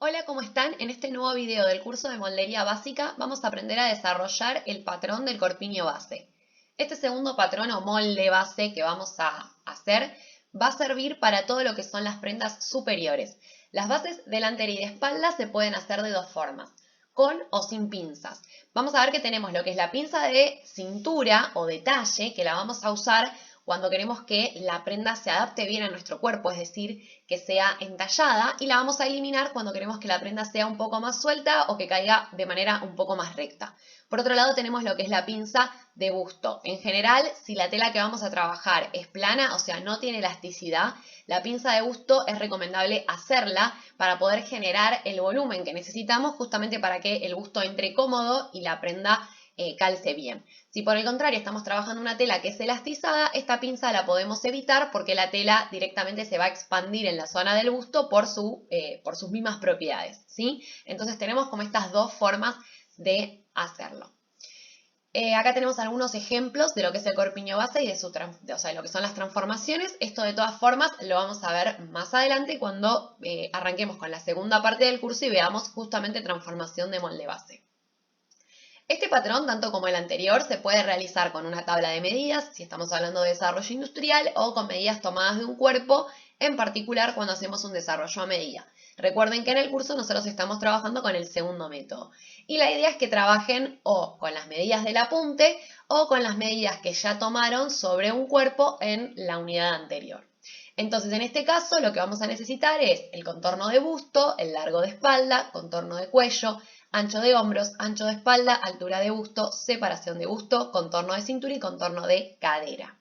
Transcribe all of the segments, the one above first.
Hola, ¿cómo están? En este nuevo video del curso de moldería básica vamos a aprender a desarrollar el patrón del corpiño base. Este segundo patrón o molde base que vamos a hacer va a servir para todo lo que son las prendas superiores. Las bases delantera y de espalda se pueden hacer de dos formas, con o sin pinzas. Vamos a ver que tenemos lo que es la pinza de cintura o de talle, que la vamos a usar cuando queremos que la prenda se adapte bien a nuestro cuerpo, es decir, que sea entallada, y la vamos a eliminar cuando queremos que la prenda sea un poco más suelta o que caiga de manera un poco más recta. Por otro lado tenemos lo que es la pinza de busto. En general, si la tela que vamos a trabajar es plana, o sea, no tiene elasticidad, la pinza de busto es recomendable hacerla para poder generar el volumen que necesitamos justamente para que el busto entre cómodo y la prenda calce bien. Si por el contrario estamos trabajando una tela que es elastizada, esta pinza la podemos evitar porque la tela directamente se va a expandir en la zona del busto por sus mismas propiedades, ¿sí? Entonces tenemos como estas dos formas de hacerlo. Acá tenemos algunos ejemplos de lo que es el corpiño base y de lo que son las transformaciones. Esto de todas formas lo vamos a ver más adelante cuando arranquemos con la segunda parte del curso y veamos justamente transformación de molde base. Este patrón, tanto como el anterior, se puede realizar con una tabla de medidas, si estamos hablando de desarrollo industrial, o con medidas tomadas de un cuerpo, en particular cuando hacemos un desarrollo a medida. Recuerden que en el curso nosotros estamos trabajando con el segundo método. Y la idea es que trabajen o con las medidas del apunte o con las medidas que ya tomaron sobre un cuerpo en la unidad anterior. Entonces, en este caso, lo que vamos a necesitar es el contorno de busto, el largo de espalda, contorno de cuello, ancho de hombros, ancho de espalda, altura de busto, separación de busto, contorno de cintura y contorno de cadera.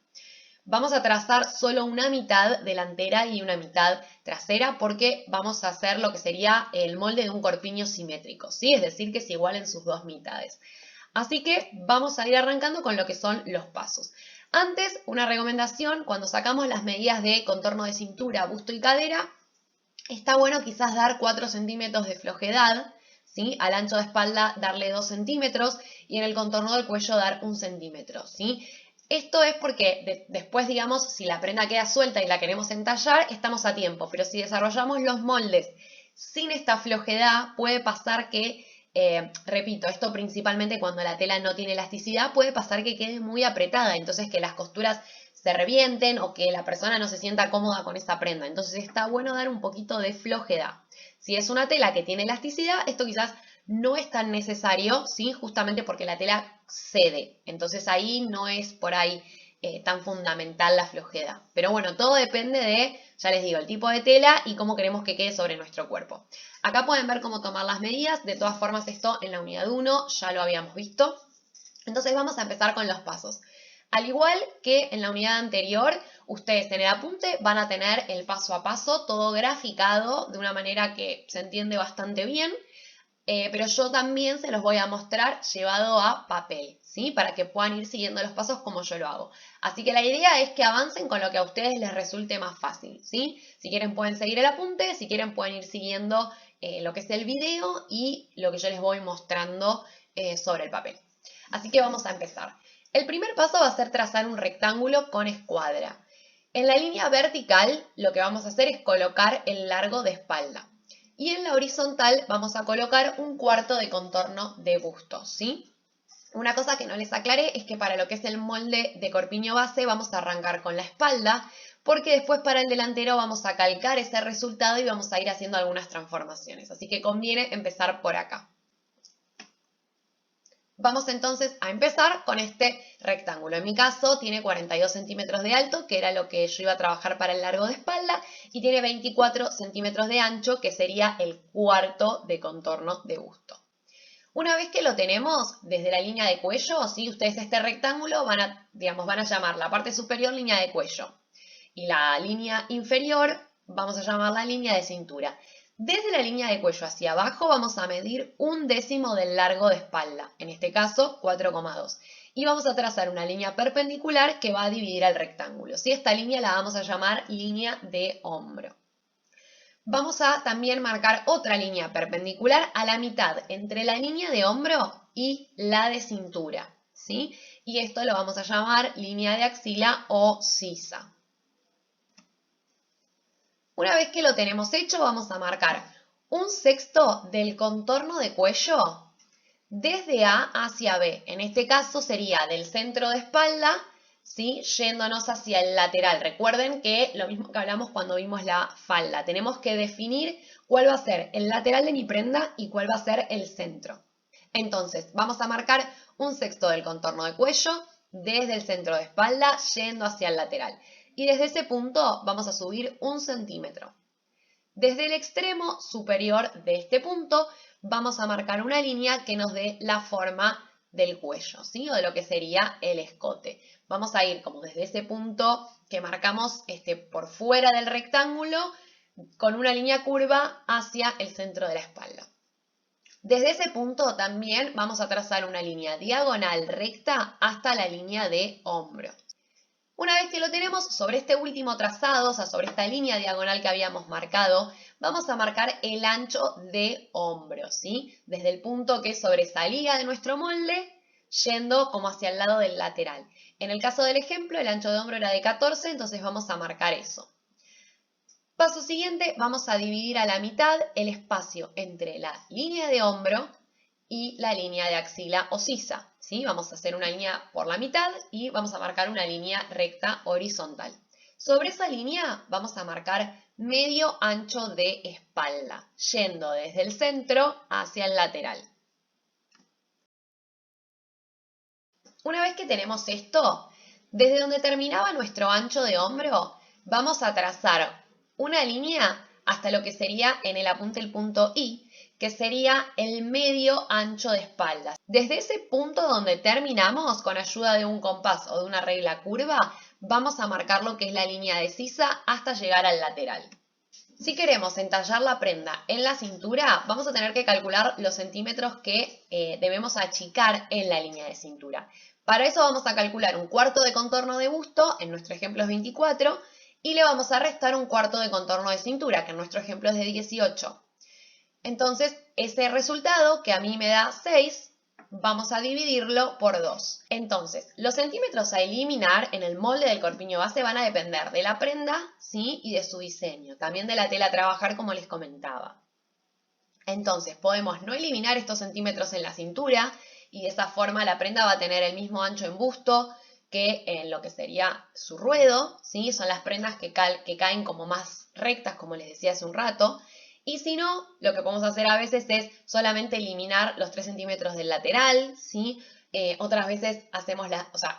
Vamos a trazar solo una mitad delantera y una mitad trasera porque vamos a hacer lo que sería el molde de un corpiño simétrico, ¿sí? Es decir, que se igualen sus dos mitades. Así que vamos a ir arrancando con lo que son los pasos. Antes, una recomendación, cuando sacamos las medidas de contorno de cintura, busto y cadera, está bueno quizás dar 4 centímetros de flojedad, ¿sí? Al ancho de espalda darle 2 centímetros y en el contorno del cuello dar 1 centímetro, ¿sí? Esto es porque después, digamos, si la prenda queda suelta y la queremos entallar, estamos a tiempo, pero si desarrollamos los moldes sin esta flojedad, puede pasar que, repito, esto principalmente cuando la tela no tiene elasticidad, puede pasar que quede muy apretada, entonces que las costuras se revienten o que la persona no se sienta cómoda con esa prenda. Entonces está bueno dar un poquito de flojedad. Si es una tela que tiene elasticidad, esto quizás no es tan necesario, ¿sí? Justamente porque la tela cede. Entonces ahí no es por ahí tan fundamental la flojedad. Pero bueno, todo depende de, ya les digo, el tipo de tela y cómo queremos que quede sobre nuestro cuerpo. Acá pueden ver cómo tomar las medidas. De todas formas, esto en la unidad 1 ya lo habíamos visto. Entonces vamos a empezar con los pasos. Al igual que en la unidad anterior, ustedes en el apunte van a tener el paso a paso, todo graficado de una manera que se entiende bastante bien, pero yo también se los voy a mostrar llevado a papel, ¿sí? Para que puedan ir siguiendo los pasos como yo lo hago. Así que la idea es que avancen con lo que a ustedes les resulte más fácil, ¿sí? Si quieren pueden seguir el apunte, si quieren pueden ir siguiendo lo que es el video y lo que yo les voy mostrando sobre el papel. Así que vamos a empezar. El primer paso va a ser trazar un rectángulo con escuadra. En la línea vertical lo que vamos a hacer es colocar el largo de espalda. Y en la horizontal vamos a colocar un cuarto de contorno de busto, ¿sí? Una cosa que no les aclaré es que para lo que es el molde de corpiño base vamos a arrancar con la espalda, porque después para el delantero vamos a calcar ese resultado y vamos a ir haciendo algunas transformaciones. Así que conviene empezar por acá. Vamos entonces a empezar con este rectángulo. En mi caso tiene 42 centímetros de alto, que era lo que yo iba a trabajar para el largo de espalda, y tiene 24 centímetros de ancho, que sería el cuarto de contorno de busto. Una vez que lo tenemos desde la línea de cuello, ¿sí? Ustedes este rectángulo van a llamar la parte superior línea de cuello y la línea inferior vamos a llamar la línea de cintura. Desde la línea de cuello hacia abajo vamos a medir 1/10 del largo de espalda, en este caso 4,2. Y vamos a trazar una línea perpendicular que va a dividir al rectángulo. ¿Sí? Esta línea la vamos a llamar línea de hombro. Vamos a también marcar otra línea perpendicular a la mitad entre la línea de hombro y la de cintura, ¿sí? Y esto lo vamos a llamar línea de axila o sisa. Una vez que lo tenemos hecho, vamos a marcar 1/6 del contorno de cuello desde A hacia B. En este caso sería del centro de espalda, ¿sí? Yéndonos hacia el lateral. Recuerden que lo mismo que hablamos cuando vimos la falda. Tenemos que definir cuál va a ser el lateral de mi prenda y cuál va a ser el centro. Entonces, vamos a marcar 1/6 del contorno de cuello desde el centro de espalda yendo hacia el lateral. Y desde ese punto vamos a subir 1 centímetro. Desde el extremo superior de este punto vamos a marcar una línea que nos dé la forma del cuello, ¿sí? O de lo que sería el escote. Vamos a ir como desde ese punto que marcamos por fuera del rectángulo con una línea curva hacia el centro de la espalda. Desde ese punto también vamos a trazar una línea diagonal recta hasta la línea de hombro. Una vez que lo tenemos sobre este último trazado, o sea, sobre esta línea diagonal que habíamos marcado, vamos a marcar el ancho de hombro, ¿sí? Desde el punto que sobresalía de nuestro molde, yendo como hacia el lado del lateral. En el caso del ejemplo, el ancho de hombro era de 14, entonces vamos a marcar eso. Paso siguiente, vamos a dividir a la mitad el espacio entre la línea de hombro y la línea de axila o sisa, ¿sí? Vamos a hacer una línea por la mitad y vamos a marcar una línea recta horizontal. Sobre esa línea vamos a marcar medio ancho de espalda, yendo desde el centro hacia el lateral. Una vez que tenemos esto, desde donde terminaba nuestro ancho de hombro, vamos a trazar una línea hasta lo que sería en el apunte el punto I, que sería el medio ancho de espalda. Desde ese punto donde terminamos, con ayuda de un compás o de una regla curva, vamos a marcar lo que es la línea de sisa hasta llegar al lateral. Si queremos entallar la prenda en la cintura, vamos a tener que calcular los centímetros que debemos achicar en la línea de cintura. Para eso vamos a calcular 1/4 de contorno de busto, en nuestro ejemplo es 24, y le vamos a restar 1/4 de contorno de cintura, que en nuestro ejemplo es de 18. Entonces, ese resultado, que a mí me da 6, vamos a dividirlo por 2. Entonces, los centímetros a eliminar en el molde del corpiño base van a depender de la prenda, ¿sí? Y de su diseño, también de la tela a trabajar, como les comentaba. Entonces, podemos no eliminar estos centímetros en la cintura y de esa forma la prenda va a tener el mismo ancho en busto que en lo que sería su ruedo, ¿sí? Son las prendas que caen como más rectas, como les decía hace un rato. Y si no, lo que podemos hacer a veces es solamente eliminar los 3 centímetros del lateral, ¿sí? Otras veces hacemos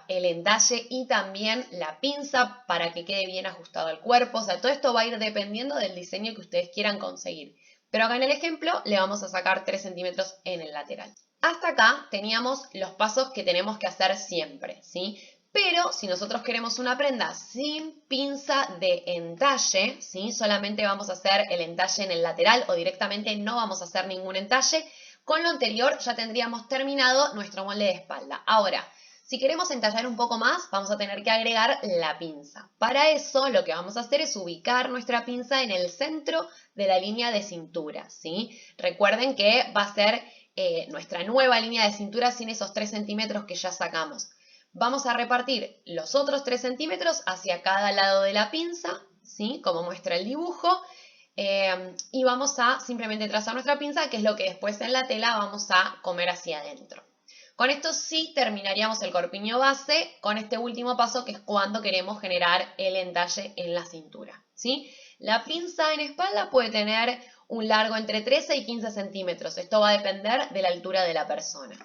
el entalle y también la pinza para que quede bien ajustado al cuerpo. O sea, todo esto va a ir dependiendo del diseño que ustedes quieran conseguir. Pero acá en el ejemplo le vamos a sacar 3 centímetros en el lateral. Hasta acá teníamos los pasos que tenemos que hacer siempre, ¿sí? Pero si nosotros queremos una prenda sin pinza de entalle, ¿sí? Solamente vamos a hacer el entalle en el lateral o directamente no vamos a hacer ningún entalle. Con lo anterior ya tendríamos terminado nuestro molde de espalda. Ahora, si queremos entallar un poco más, vamos a tener que agregar la pinza. Para eso lo que vamos a hacer es ubicar nuestra pinza en el centro de la línea de cintura, ¿sí? Recuerden que va a ser nuestra nueva línea de cintura sin esos 3 centímetros que ya sacamos. Vamos a repartir los otros 3 centímetros hacia cada lado de la pinza, ¿sí? Como muestra el dibujo. Y vamos a simplemente trazar nuestra pinza, que es lo que después en la tela vamos a comer hacia adentro. Con esto sí terminaríamos el corpiño base con este último paso, que es cuando queremos generar el entalle en la cintura, ¿sí? La pinza en espalda puede tener un largo entre 13 y 15 centímetros. Esto va a depender de la altura de la persona.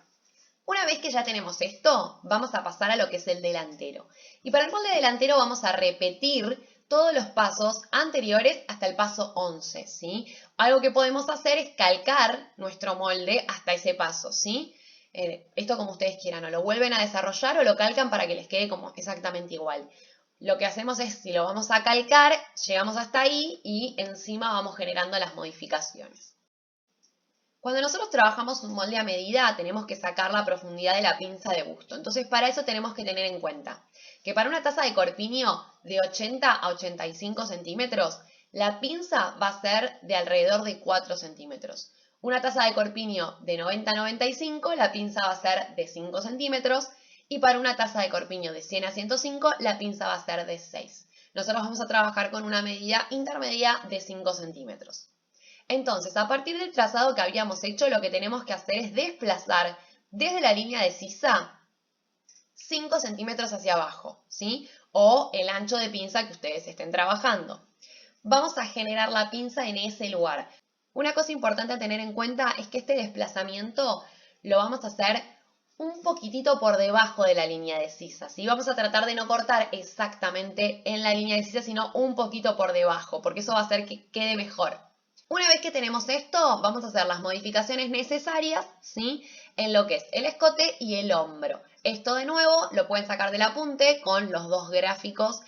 Una vez que ya tenemos esto, vamos a pasar a lo que es el delantero. Y para el molde delantero vamos a repetir todos los pasos anteriores hasta el paso 11, ¿sí? Algo que podemos hacer es calcar nuestro molde hasta ese paso, ¿sí? Esto como ustedes quieran, o lo vuelven a desarrollar o lo calcan para que les quede como exactamente igual. Lo que hacemos es, si lo vamos a calcar, llegamos hasta ahí y encima vamos generando las modificaciones. Cuando nosotros trabajamos un molde a medida, tenemos que sacar la profundidad de la pinza de busto. Entonces, para eso tenemos que tener en cuenta que para una taza de corpiño de 80 a 85 centímetros, la pinza va a ser de alrededor de 4 centímetros. Una taza de corpiño de 90 a 95, la pinza va a ser de 5 centímetros. Y para una taza de corpiño de 100 a 105, la pinza va a ser de 6. Nosotros vamos a trabajar con una medida intermedia de 5 centímetros. Entonces, a partir del trazado que habíamos hecho, lo que tenemos que hacer es desplazar desde la línea de sisa 5 centímetros hacia abajo, ¿sí? O el ancho de pinza que ustedes estén trabajando. Vamos a generar la pinza en ese lugar. Una cosa importante a tener en cuenta es que este desplazamiento lo vamos a hacer un poquitito por debajo de la línea de sisa, ¿sí? Vamos a tratar de no cortar exactamente en la línea de sisa, sino un poquito por debajo, porque eso va a hacer que quede mejor. Una vez que tenemos esto, vamos a hacer las modificaciones necesarias, ¿sí? En lo que es el escote y el hombro. Esto de nuevo lo pueden sacar del apunte con los dos gráficos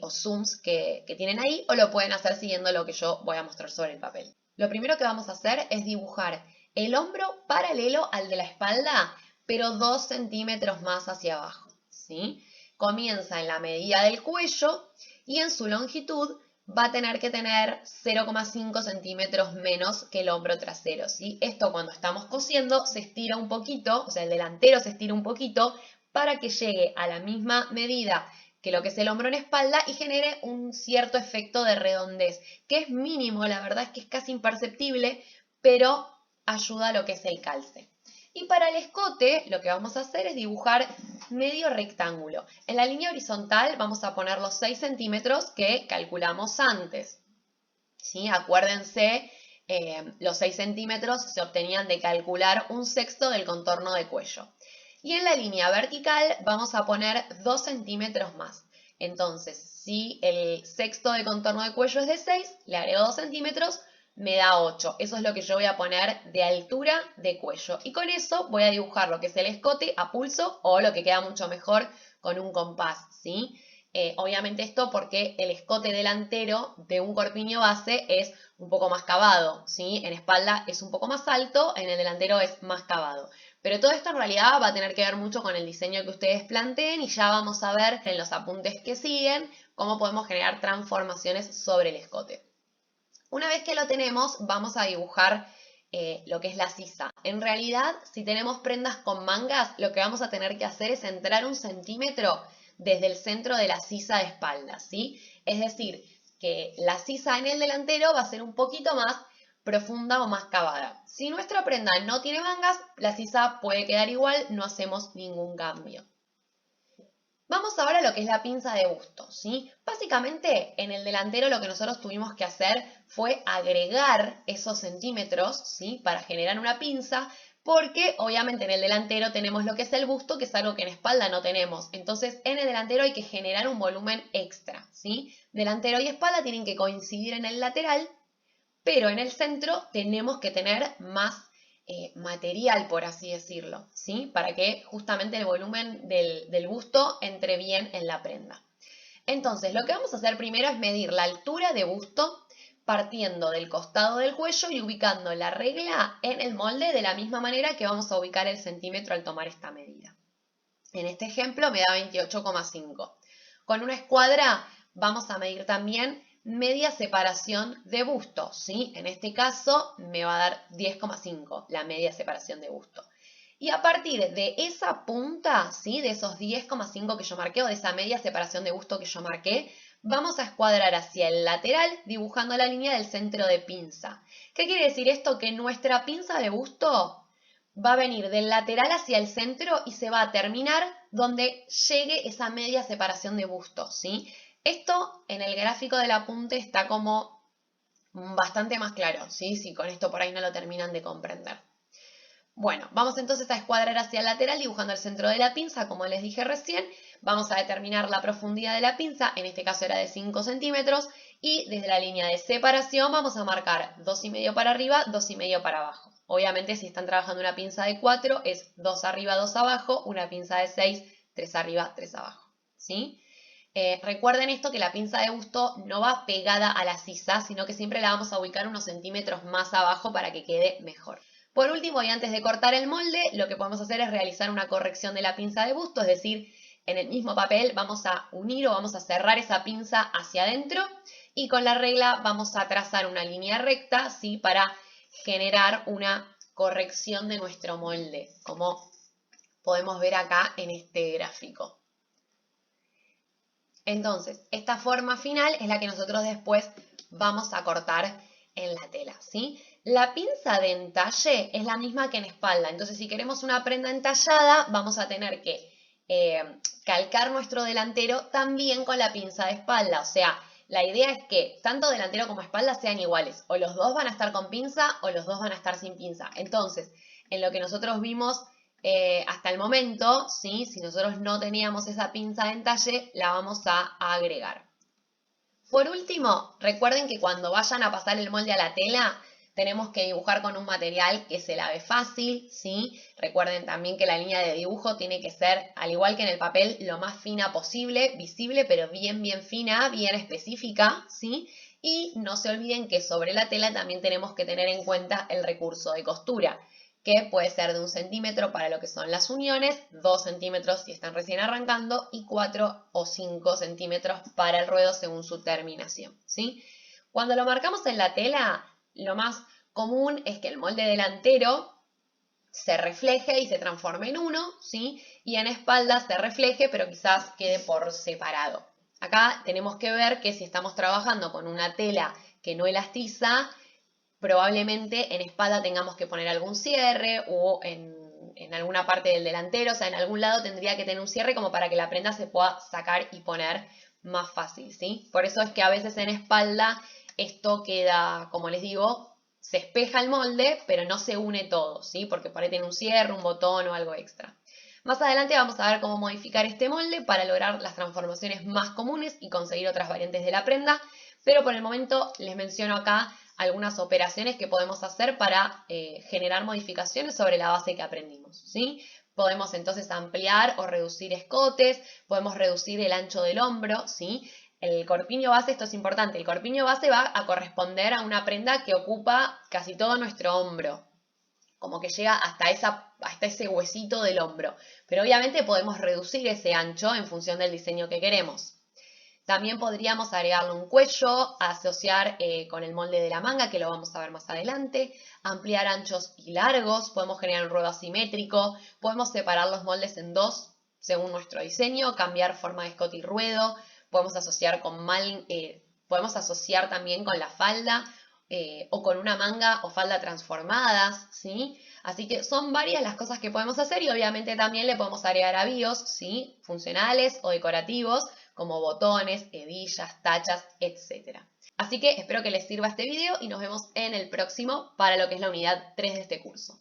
o zooms que tienen ahí, o lo pueden hacer siguiendo lo que yo voy a mostrar sobre el papel. Lo primero que vamos a hacer es dibujar el hombro paralelo al de la espalda, pero 2 centímetros más hacia abajo, ¿sí? Comienza en la medida del cuello y en su longitud va a tener que tener 0,5 centímetros menos que el hombro trasero, ¿sí? Esto cuando estamos cosiendo se estira un poquito, o sea, el delantero se estira un poquito para que llegue a la misma medida que lo que es el hombro en espalda y genere un cierto efecto de redondez, que es mínimo, la verdad es que es casi imperceptible, pero ayuda a lo que es el calce. Y para el escote lo que vamos a hacer es dibujar medio rectángulo. En la línea horizontal vamos a poner los 6 centímetros que calculamos antes, ¿sí? Acuérdense, los 6 centímetros se obtenían de calcular 1/6 del contorno de cuello. Y en la línea vertical vamos a poner 2 centímetros más. Entonces, si el sexto de contorno de cuello es de 6, le agrego 2 centímetros, me da 8. Eso es lo que yo voy a poner de altura de cuello. Y con eso voy a dibujar lo que es el escote a pulso o lo que queda mucho mejor con un compás, ¿sí? Obviamente esto porque el escote delantero de un corpiño base es un poco más cavado, ¿sí? En espalda es un poco más alto, en el delantero es más cavado. Pero todo esto en realidad va a tener que ver mucho con el diseño que ustedes planteen y ya vamos a ver en los apuntes que siguen cómo podemos generar transformaciones sobre el escote. Una vez que lo tenemos, vamos a dibujar lo que es la sisa. En realidad, si tenemos prendas con mangas, lo que vamos a tener que hacer es entrar 1 centímetro desde el centro de la sisa de espalda, ¿sí? Es decir, que la sisa en el delantero va a ser un poquito más profunda o más cavada. Si nuestra prenda no tiene mangas, la sisa puede quedar igual, no hacemos ningún cambio. Vamos ahora a lo que es la pinza de busto, ¿sí? Básicamente, en el delantero lo que nosotros tuvimos que hacer fue agregar esos centímetros, ¿sí? Para generar una pinza, porque obviamente en el delantero tenemos lo que es el busto, que es algo que en espalda no tenemos. Entonces, en el delantero hay que generar un volumen extra, ¿sí? Delantero y espalda tienen que coincidir en el lateral, pero en el centro tenemos que tener más material, por así decirlo, ¿sí? Para que justamente el volumen del busto entre bien en la prenda. Entonces, lo que vamos a hacer primero es medir la altura de busto partiendo del costado del cuello y ubicando la regla en el molde de la misma manera que vamos a ubicar el centímetro al tomar esta medida. En este ejemplo me da 28,5. Con una escuadra vamos a medir también media separación de busto, ¿sí? En este caso me va a dar 10,5 la media separación de busto. Y a partir de esa punta, ¿sí? De esos 10,5 que yo marqué o de esa media separación de busto que yo marqué, vamos a escuadrar hacia el lateral dibujando la línea del centro de pinza. ¿Qué quiere decir esto? Que nuestra pinza de busto va a venir del lateral hacia el centro y se va a terminar donde llegue esa media separación de busto, ¿sí? Esto en el gráfico del apunte está como bastante más claro, ¿sí? Si con esto por ahí no lo terminan de comprender. Bueno, vamos entonces a escuadrar hacia el lateral dibujando el centro de la pinza, como les dije recién. Vamos a determinar la profundidad de la pinza, en este caso era de 5 centímetros, y desde la línea de separación vamos a marcar 2,5 para arriba, 2,5 para abajo. Obviamente si están trabajando una pinza de 4 es 2 arriba, 2 abajo, una pinza de 6, 3 arriba, 3 abajo, ¿sí? Recuerden esto que la pinza de busto no va pegada a la sisa, sino que siempre la vamos a ubicar unos centímetros más abajo para que quede mejor. Por último, y antes de cortar el molde, lo que podemos hacer es realizar una corrección de la pinza de busto, es decir, en el mismo papel vamos a unir o vamos a cerrar esa pinza hacia adentro y con la regla vamos a trazar una línea recta, ¿sí? Para generar una corrección de nuestro molde, como podemos ver acá en este gráfico. Entonces, esta forma final es la que nosotros después vamos a cortar en la tela, ¿sí? La pinza de entalle es la misma que en espalda, entonces si queremos una prenda entallada vamos a tener que calcar nuestro delantero también con la pinza de espalda, o sea, la idea es que tanto delantero como espalda sean iguales, o los dos van a estar con pinza o los dos van a estar sin pinza. Entonces, en lo que nosotros vimos hasta el momento, ¿sí? Si nosotros no teníamos esa pinza de entalle, la vamos a agregar. Por último, recuerden que cuando vayan a pasar el molde a la tela, tenemos que dibujar con un material que se lave fácil, ¿sí? Recuerden también que la línea de dibujo tiene que ser, al igual que en el papel, lo más fina posible, visible, pero bien fina, bien específica, ¿sí? Y no se olviden que sobre la tela también tenemos que tener en cuenta el recurso de costura, que puede ser de 1 centímetro para lo que son las uniones, 2 centímetros si están recién arrancando y 4 o 5 centímetros para el ruedo según su terminación, ¿sí? Cuando lo marcamos en la tela, lo más común es que el molde delantero se refleje y se transforme en uno, ¿sí? Y en espalda se refleje, pero quizás quede por separado. Acá tenemos que ver que si estamos trabajando con una tela que no elastiza, probablemente en espalda tengamos que poner algún cierre o en alguna parte del delantero, o sea, en algún lado tendría que tener un cierre como para que la prenda se pueda sacar y poner más fácil, ¿sí? Por eso es que a veces en espalda esto queda, como les digo, se espeja el molde, pero no se une todo, ¿sí? Porque por ahí tiene un cierre, un botón o algo extra. Más adelante vamos a ver cómo modificar este molde para lograr las transformaciones más comunes y conseguir otras variantes de la prenda, pero por el momento les menciono acá algunas operaciones que podemos hacer para generar modificaciones sobre la base que aprendimos, ¿sí? Podemos entonces ampliar o reducir escotes, podemos reducir el ancho del hombro, ¿sí? El corpiño base, esto es importante, el corpiño base va a corresponder a una prenda que ocupa casi todo nuestro hombro, como que llega hasta ese huesito del hombro, pero obviamente podemos reducir ese ancho en función del diseño que queremos. También podríamos agregarle un cuello, asociar con el molde de la manga, que lo vamos a ver más adelante, ampliar anchos y largos, podemos generar un ruedo asimétrico, podemos separar los moldes en dos según nuestro diseño, cambiar forma de escote y ruedo, podemos asociar podemos asociar también con la falda o con una manga o falda transformadas, ¿sí? Así que son varias las cosas que podemos hacer y obviamente también le podemos agregar avíos, ¿sí? Funcionales o decorativos, como botones, hebillas, tachas, etc. Así que espero que les sirva este video y nos vemos en el próximo para lo que es la unidad 3 de este curso.